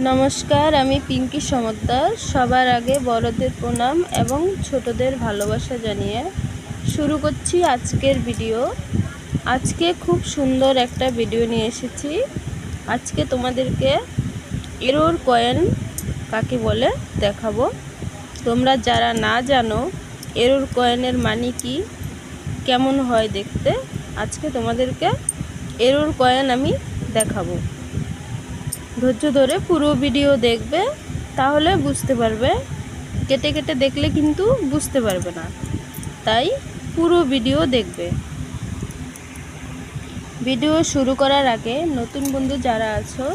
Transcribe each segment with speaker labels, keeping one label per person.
Speaker 1: নমস্কার, আমি পিঙ্কি সমদ্দার। সবার আগে বড়দের প্রণাম এবং ছোটদের ভালোবাসা জানিয়ে শুরু করছি আজকের ভিডিও। আজকে খুব সুন্দর একটা ভিডিও নিয়ে এসেছি। আজকে তোমাদেরকে এরর কয়েন কাকে বলে দেখাবো। তোমরা যারা না জানো এরর কয়েনের মানে কি, কেমন হয় দেখতে, আজকে তোমাদেরকে এরর কয়েন আমি দেখাবো। ধৈর্য ধরে পুরো ভিডিও দেখবে, তাহলে বুঝতে পারবে। কেটে কেটে দেখলে কিন্তু বুঝতে পারবে না, তাই পুরো ভিডিও দেখবে। ভিডিও শুরু করার আগে নতুন বন্ধু যারা আছো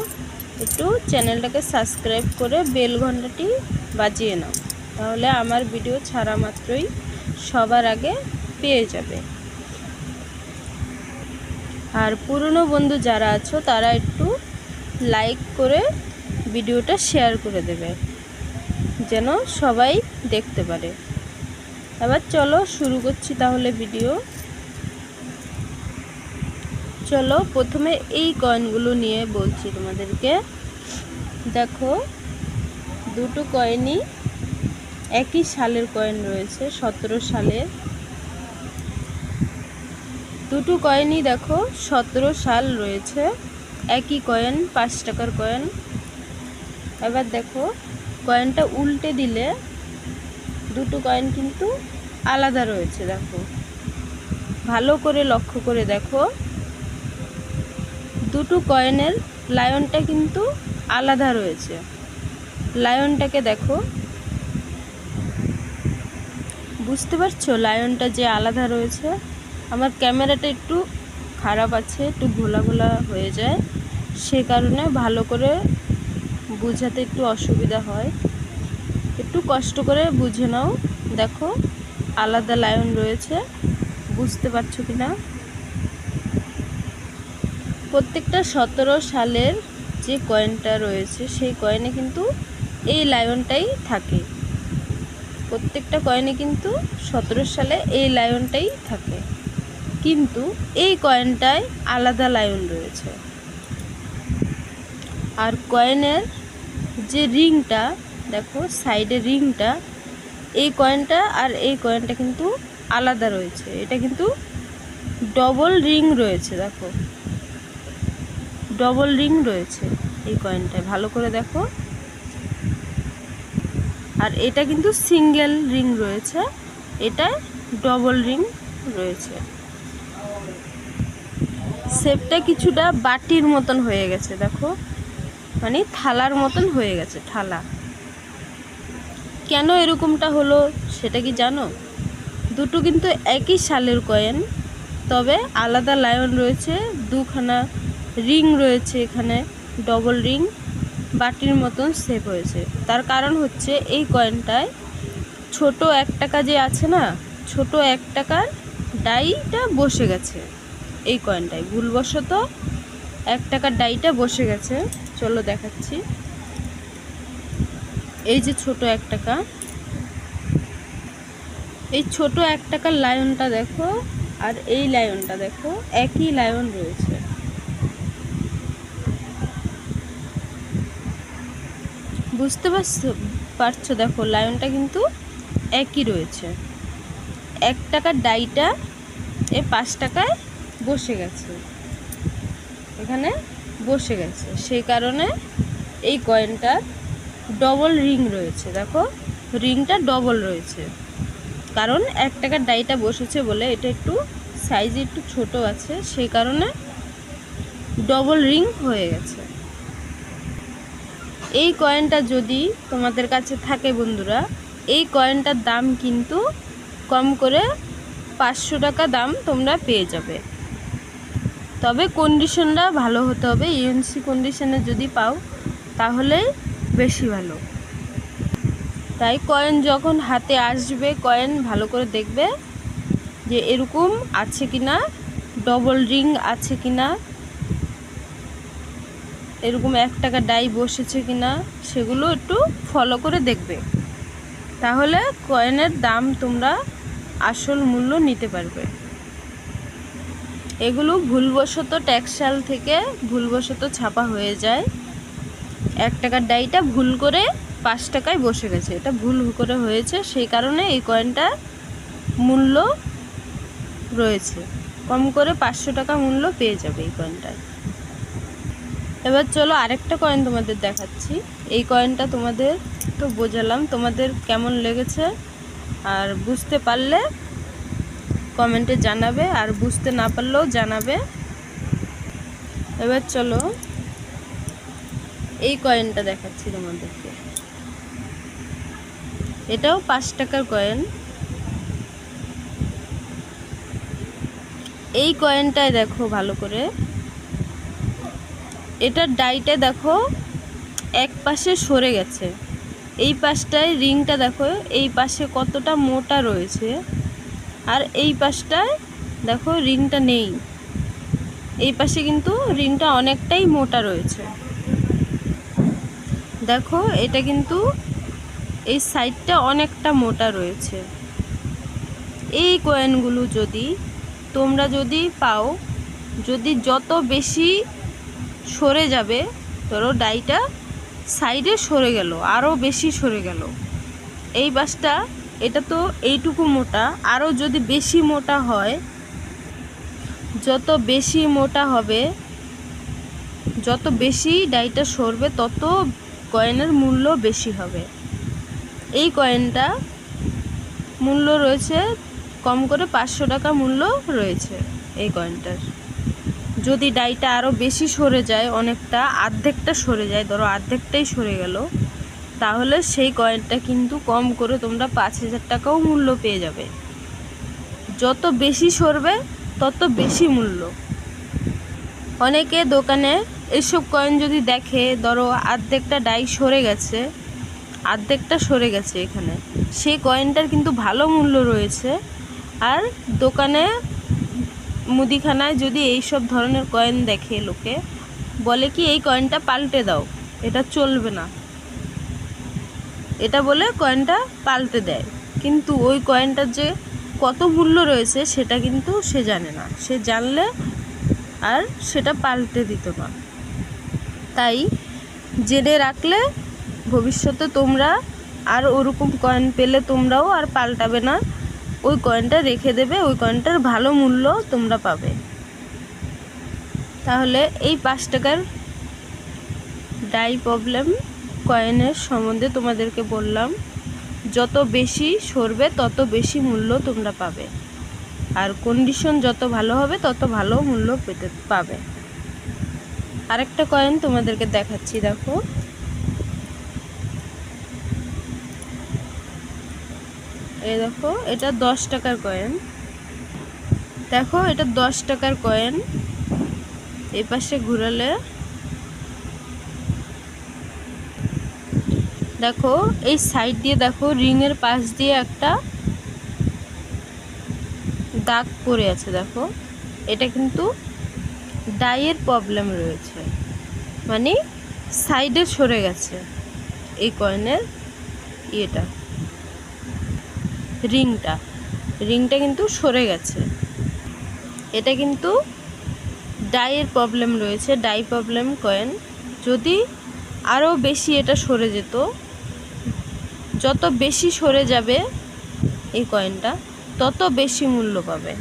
Speaker 1: একটু চ্যানেলটাকে সাবস্ক্রাইব করে বেল ঘন্টাটি বাজিয়ে নাও, তাহলে আমার ভিডিও ছাড়া মাত্রই সবার আগে পেয়ে যাবে। আর পুরনো বন্ধু যারা আছো তারা একটু লাইক করে ভিডিওটা শেয়ার করে দেবে, যেন সবাই দেখতে পারে। এবার চলো শুরু করছি তাহলে ভিডিও। চলো প্রথমে এই কয়েনগুলো নিয়ে বলছি তোমাদেরকে। দেখো, দুটো কয়েনই একই সালের কয়েন রয়েছে, 17 সালের। দুটো কয়েনই দেখো 17 সাল রয়েছে, একই কয়েন, 5 টাকার কয়েন। এবার দেখো, কয়েনটা উল্টে দিলে দুটো কয়েন কিন্তু আলাদা রয়েছে। দেখো, ভালো করে লক্ষ্য করে দেখো, দুটো কয়েনের লায়নটা কিন্তু আলাদা রয়েছে। লায়নটাকে দেখো, বুঝতে পারছো লায়নটা যে আলাদা রয়েছে? আমার ক্যামেরাটা একটু খারাপ আছে, একটু ঘোলা ঘোলা হয়ে যায়, সে কারণে ভালো করে বুঝাতে একটু অসুবিধা হয়। একটু কষ্ট করে বুঝে নাও। দেখো, আলাদা লায়ন রয়েছে, বুঝতে পারছো কি না? প্রত্যেকটা 17 সালের যে কয়েনটা রয়েছে সেই কয়েনে কিন্তু এই লায়নটাই থাকে। প্রত্যেকটা কয়েনে কিন্তু 17 সালে এই লায়নটাই থাকে, কিন্তু এই কয়েনটায় আলাদা লায়ন রয়েছে। আর কয়েনের যে রিংটা দেখো, সাইডে রিংটা, এই কয়েনটা আর এই কয়েনটা কিন্তু আলাদা রয়েছে। এটা কিন্তু ডবল রিং রয়েছে। দেখো, ডবল রিং রয়েছে এই কয়েনটায়, ভালো করে দেখো। আর এটা কিন্তু সিঙ্গেল রিং রয়েছে, এটা ডবল রিং রয়েছে। শেপটা কিছুটা বাটির মতন হয়ে গেছে। দেখো, মানে থালার মতন হয়ে গেছে, থালা। কেন এরকমটা হলো সেটা কি জানো? দুটো কিন্তু একই সালের কয়েন, তবে আলাদা লায়ন রয়েছে, দুখানা রিং রয়েছে এখানে, ডবল রিং, বাটির মতন শেপ হয়েছে। তার কারণ হচ্ছে এই কয়েনটায় ছোট 1 টাকা যে আছে না, ছোট 1 টাকার ডাইটা বসে গেছে এই কয়েনটায়। ভুলবশত 1 টাকার ডাইটা বসে গেছে। চলো দেখাচ্ছি। এই যে ছোট 1 টাকা, এই ছোট 1 টাকার লায়নটা দেখো, আর এই লায়নটা দেখো, একই লায়ন রয়েছে। বুঝতে পারছো? দেখো, লায়নটা কিন্তু একই রয়েছে। 1 টাকার ডাইটা এই 5 টাকায় বসে গেছে, এখানে বসে গেছে, সেই কারণে এই কয়েনটার ডবল রিং রয়েছে। দেখো, রিংটা ডবল রয়েছে, কারণ 1 টাকার ডাইটা বসেছে বলে এটা একটু সাইজে একটু ছোট আছে, সেই কারণে ডবল রিং হয়ে গেছে। এই কয়েনটা যদি তোমাদের কাছে থাকে বন্ধুরা, এই কয়েনটার দাম কিন্তু কম করে 500 টাকা দাম তোমরা পেয়ে যাবে। তবে কন্ডিশনটা ভালো হতে হবে। ইউএনসি কন্ডিশনে যদি পাও তাহলে বেশি ভালো। তাই কয়েন যখন হাতে আসবে, কয়েন ভালো করে দেখবে যে এরকম আছে কিনা, ডবল রিং আছে কিনা, এরকম 1 টাকা ডাই বসেছে কিনা, সেগুলো একটু ফলো করে দেখবে, তাহলে কয়েনের দাম তোমরা আসল মূল্য নিতে পারবে। এগুলো ভুলবশত ট্যাক্সসাল থেকে ভুলবশত ছাপা হয়ে যায়। 1 টাকার ডাইটা ভুল করে 5 টাকায় বসে গেছে, এটা ভুল করে হয়েছে, সেই কারণে এই কয়েনটার মূল্য রয়েছে কম করে 500 টাকা মূল্য পেয়ে যাবে এই কয়েনটায়। এবার চলো আরেকটা কয়েন তোমাদের দেখাচ্ছি। এই কয়েনটা তোমাদের তো বোঝালাম, তোমাদের কেমন লেগেছে আর বুঝতে পারলে কমেন্টে জানাবে, আর বুঝতে না পারলেও জানাবে। এবার চলো এই কয়েনটা দেখাচ্ছি তোমাদেরকে। এটাও 5 টাকার কয়েন। এই কয়েনটায় দেখো ভালো করে, এটার ডাইটা দেখো এক পাশে সরে গেছে, এই পাশটায় রিংটা দেখো এই পাশে কতটা মোটা রয়েছে, আর এই পাশটায় দেখো রিংটা নেই, এই পাশে কিন্তু রিংটা অনেকটাই মোটা রয়েছে। দেখো এটা কিন্তু এই সাইডটা অনেকটা মোটা রয়েছে। এই কয়েনগুলো তোমরা যদি পাও, যদি যত বেশি সরে যাবে, ধরো ডাইটা সাইডে সরে গেল, আরও বেশি সরে গেল, এই পাশটা এটা তো এইটুকু মোটা, আরও যদি বেশি মোটা হয়, যত বেশি মোটা হবে, যত বেশি ডাইটা সরবে, তত কয়েনের মূল্য বেশি হবে। এই কয়েনটা মূল্য রয়েছে কম করে 500 টাকা মূল্য রয়েছে এই কয়েনটার। যদি ডাইটা আরও বেশি সরে যায়, অনেকটা অর্ধেকটা সরে যায়, ধরো অর্ধেকটাই সরে গেল, তাহলে সেই কয়েনটা কিন্তু কম করে তোমরা 5000 টাকাও মূল্য পেয়ে যাবে। যত বেশি সরবে তত বেশি মূল্য। অনেকে দোকানে এইসব কয়েন যদি দেখে, ধরো অর্ধেকটা ডাই সরে গেছে, অর্ধেকটা সরে গেছে এখানে, সেই কয়েনটার কিন্তু ভালো মূল্য রয়েছে। আর দোকানে মুদিখানায় যদি এই সব ধরনের কয়েন দেখে, লোকে বলে কি এই কয়েনটা পাল্টে দাও, এটা চলবে না, এটা বলে কয়েনটা পাল্টে দেয়, কিন্তু ওই কয়েনটার যে কত মূল্য রয়েছে সেটা কিন্তু সে জানে না, সে জানলে আর সেটা পাল্টে দিত না। তাই জেনে রাখলে ভবিষ্যতে তোমরা আর ওরকম কয়েন পেলে তোমরাও আর পাল্টাবে না, ওই কয়েনটা রেখে দেবে, ওই কয়েনটার ভালো মূল্য তোমরা পাবে। তাহলে এই 5 টাকার ডাই প্রবলেম কয়েনের সম্বন্ধে তোমাদেরকে বললাম। যত বেশি সরবে তত বেশি মূল্য তোমরা পাবে, আর কন্ডিশন যত ভালো হবে তত ভালো মূল্য পাবে। আরেকটা কয়েন তোমাদেরকে দেখাচ্ছি, দেখো এই দেখো, এটা 10 টাকার কয়েন। দেখো এটা 10 টাকার কয়েন, এই পাশে ঘুরালে দেখো এই সাইড দিয়ে দেখো রিংয়ের পাশ দিয়ে একটা দাগ পড়ে আছে। দেখো এটা কিন্তু ডাইয়ের প্রবলেম রয়েছে, মানে সাইডে সরে গেছে এই কয়েনের ইয়েটা, রিংটা কিন্তু সরে গেছে। এটা কিন্তু ডাইয়ের প্রবলেম রয়েছে, ডাই প্রবলেম কয়েন। যদি আরও বেশি এটা সরে যেত, যত বেশি সরে যাবে এই কয়েনটা তত বেশি মূল্য পাবে।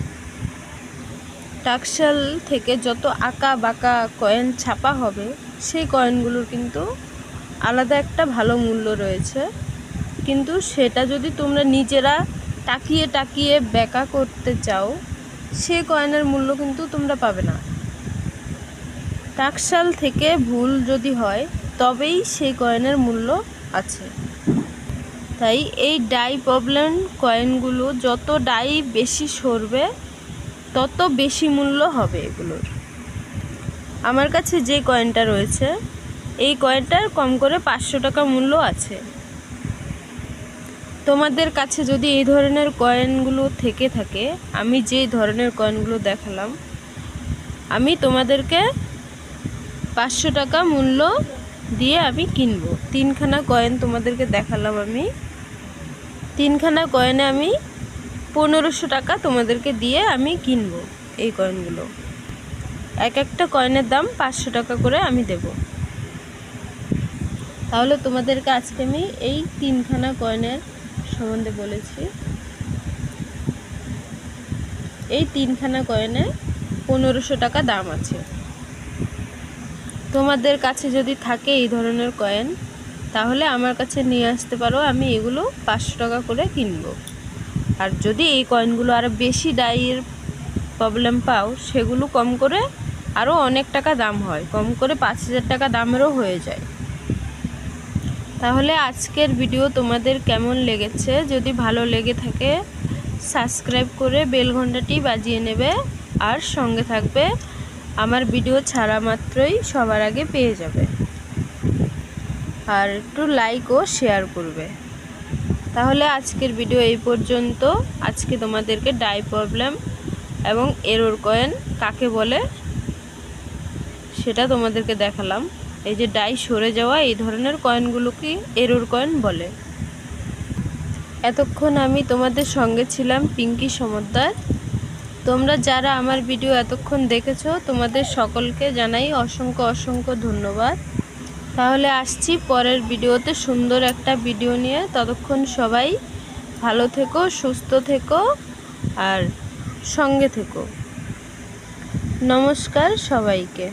Speaker 1: টাকশাল থেকে যত আঁকা বাঁকা কয়েন ছাপা হবে, সেই কয়েনগুলোর কিন্তু আলাদা একটা ভালো মূল্য রয়েছে, কিন্তু সেটা যদি তোমরা নিজেরা টাকিয়ে টাকিয়ে বেঁকা করতে চাও, সে কয়েনের মূল্য কিন্তু তোমরা পাবে না। টাকশাল থেকে ভুল যদি হয় তবেই সেই কয়েনের মূল্য আছে। তাই এই ডাই প্রবলেম কয়েনগুলো যত ডাই বেশি সরবে তত বেশি মূল্য হবে এগুলোর। আমার কাছে যে কয়েনটা রয়েছে, এই কয়েনটার কম করে 500 টাকা মূল্য আছে। তোমাদের কাছে যদি এই ধরনের কয়েনগুলো থেকে থাকে, আমি যে ধরনের কয়েনগুলো দেখালাম, আমি তোমাদেরকে 500 টাকা মূল্য দিয়ে আমি কিনবো। 3খানা কয়েন তোমাদেরকে দেখালাম, আমি 3খানা কয়েনে আমি 1500 টাকা তোমাদেরকে দিয়ে আমি কিনবো এই কয়েনগুলো। এক একটা কয়েনের দাম 500 টাকা করে আমি দেব। তাহলে তোমাদেরকে আজকে আমি এই 3খানা কয়েনের সম্বন্ধে বলেছি। এই 3খানা কয়েনে 1500 টাকা দাম আছে। তোমাদের কাছে যদি থাকে এই ধরনের কয়েন তাহলে আমার কাছে নিয়ে আসতে পারো, আমি এগুলো 500 টাকা করে কিনবো। আর যদি এই কয়েনগুলো আরও বেশি ডাইয়ের প্রবলেম পাও সেগুলো কম করে আরও অনেক টাকা দাম হয়, কম করে 5000 টাকা দামেরও হয়ে যায়। তাহলে আজকের ভিডিও তোমাদের কেমন লেগেছে? যদি ভালো লেগে থাকে সাবস্ক্রাইব করে বেল ঘন্টাটি বাজিয়ে নেবে, আর সঙ্গে থাকবে, আমার ভিডিও ছাড়া মাত্রই সবার আগে পেয়ে যাবে। আর একটু লাইক ও শেয়ার করবে। তাহলে আজকের ভিডিও এই পর্যন্ত। আজকে তোমাদেরকে ডাই প্রবলেম এবং এরর কয়েন কাকে বলে সেটা তোমাদেরকে দেখালাম। এই যে ডাই সরে যাওয়া এই ধরনের কয়েনগুলোকে এরর কয়েন বলে। এতক্ষণ আমি তোমাদের সঙ্গে ছিলাম পিঙ্কি সমদ্দার। তোমরা যারা আমার ভিডিও এতক্ষণ দেখেছো তোমাদের সকলকে জানাই অসংখ্য অসংখ্য ধন্যবাদ। তাহলে আসছি পরের ভিডিওতে সুন্দর একটা ভিডিও নিয়ে। ততক্ষণ সবাই ভালো থেকো, সুস্থ থেকো আর সঙ্গে থেকো। নমস্কার সবাইকে।